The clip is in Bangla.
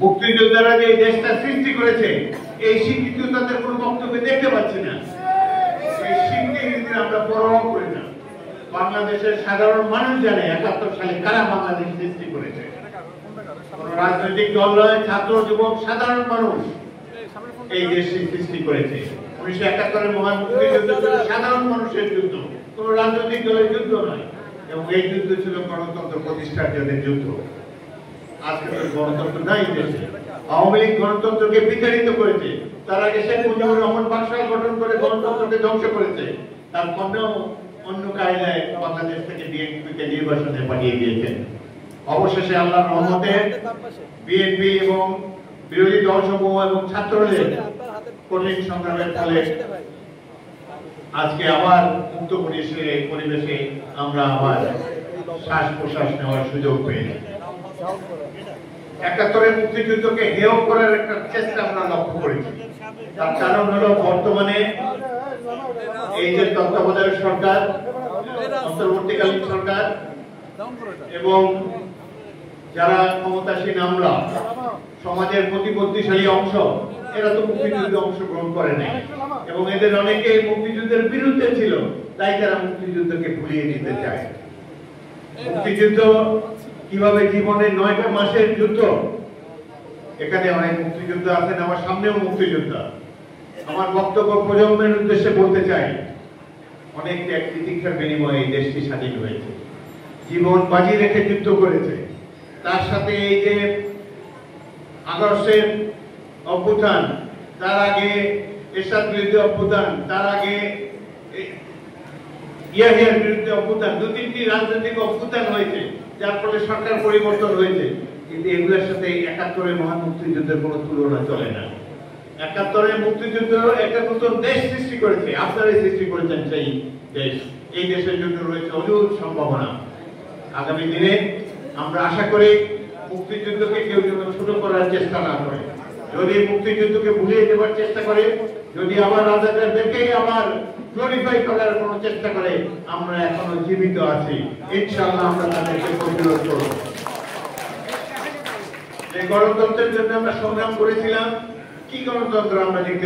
মুক্তিযোদ্ধারা যে দেশটা সৃষ্টি করেছে এই স্বীকৃতি তাদের কোনো বক্তব্যে দেখতে পাচ্ছি না। এই স্বীকৃতি আমরা পরোয়া করি না। বাংলাদেশের সাধারণ মানুষ জানে ৭১ সালে কারা বাংলাদেশ সৃষ্টি করেছে। কোন রাজনৈতিক দল নয়, ছাত্র যুবক সাধারণ মানুষ এই দেশটি সৃষ্টি করেছে। ১৯৭১ মহান মুক্তিযুদ্ধ ছিল সাধারণ মানুষের যুদ্ধ, কোন রাজনৈতিক দলের যুদ্ধ নয়। এবং এই যুদ্ধ ছিল গণতন্ত্র প্রতিষ্ঠার জন্য যুদ্ধ। আজকে তো গণতন্ত্র নাই দেশে। আওয়ামী লীগ গণতন্ত্রকে বিতাড়িত করেছে। তার আগে শেখ মুজিবুর রহমান বাকশাল গঠন করে গণতন্ত্রকে ধ্বংস করেছে। তার অন্য কায়দায় বাংলাদেশ থেকে বিএনপিকে নির্বাচনে পাঠিয়ে দিয়েছেন। অবশেষে আল্লাহর রহমতে বিএনপি এবং বিরোধী দলসমূহ এবং ছাত্রদের কঠিন সংগ্রামের ফলে আজকে আবার মুক্ত পরিবেশে আমরা আবার শ্বাস প্রশ্বাস নেওয়ার সুযোগ পেয়েছি। ৭১ মুক্তিযুদ্ধকে হেয় করার একটা চেষ্টা আমরা লক্ষ্য করেছি। তার কারণ হলো বর্তমানে এই যে তত্ত্বাবধায়ক সরকার, অন্তর্বর্তীকালীন সরকার এবং যারা ক্ষমতাসীন আমরা সমাজের প্রতিবদ্ধশালী অংশ, এরা তো মুক্তিযুদ্ধে অংশগ্রহণ করে নাই এবং এদের অনেকে মুক্তিযুদ্ধের বিরুদ্ধে ছিল, তাই তারা মুক্তিযুদ্ধকে ভুলিয়ে দিতে চায়। মুক্তিযুদ্ধ কিভাবে জীবনের ৯টা মাসের যুদ্ধ, এখানে অনেক মুক্তিযুদ্ধ আছেন, আমার সামনেও মুক্তিযোদ্ধা। আমার বক্তব্য প্রজন্মের উদ্দেশ্যে বলতে চাই, অনেক ত্যাগ তিতিক্ষার বিনিময়ে এই দেশটি স্বাধীন হয়েছে। জীবন বাজি রেখে যুদ্ধ করেছে। তার সাথে এই যে আগস্টের অভ্যুত্থান, তার আগে এরশাদ বিরুদ্ধে অভ্যুত্থান, তার আগে ইয়াহিয়ার বিরুদ্ধে অভ্যুত্থান, ২-৩টি রাজনৈতিক অভ্যুত্থান হয়েছে, যার ফলে সরকার পরিবর্তন হয়েছে। কিন্তু এগুলোর সাথে ৭১ মহান মুক্তিযুদ্ধের কোনো তুলনা চলে না। ৭১ মুক্তিযুদ্ধ একটা নতুন দেশ সৃষ্টি করেছে, আপনারাই সৃষ্টি করেছেন সেই দেশ। এই দেশের জন্য রয়েছে অদ্ভুত সম্ভাবনা। আগামী দিনে আমরা আশা করি মুক্তিযুদ্ধকে কেউ যেন ছোট করার চেষ্টা না করে। যদি মুক্তিযুদ্ধকে ভুলিয়ে দেওয়ার চেষ্টা করে, যদি আবার রাজাকারদেরকেই আবার গ্লোরিফাই করার কোনো চেষ্টা করে, আমরা এখনো জীবিত আছি, ইনশাআল্লাহ আমরা তাদেরকে প্রতিরোধ করব। যে গণতন্ত্রের জন্য আমরা সংগ্রাম করেছিলাম, কি গণতন্ত্র আমরা দেখতে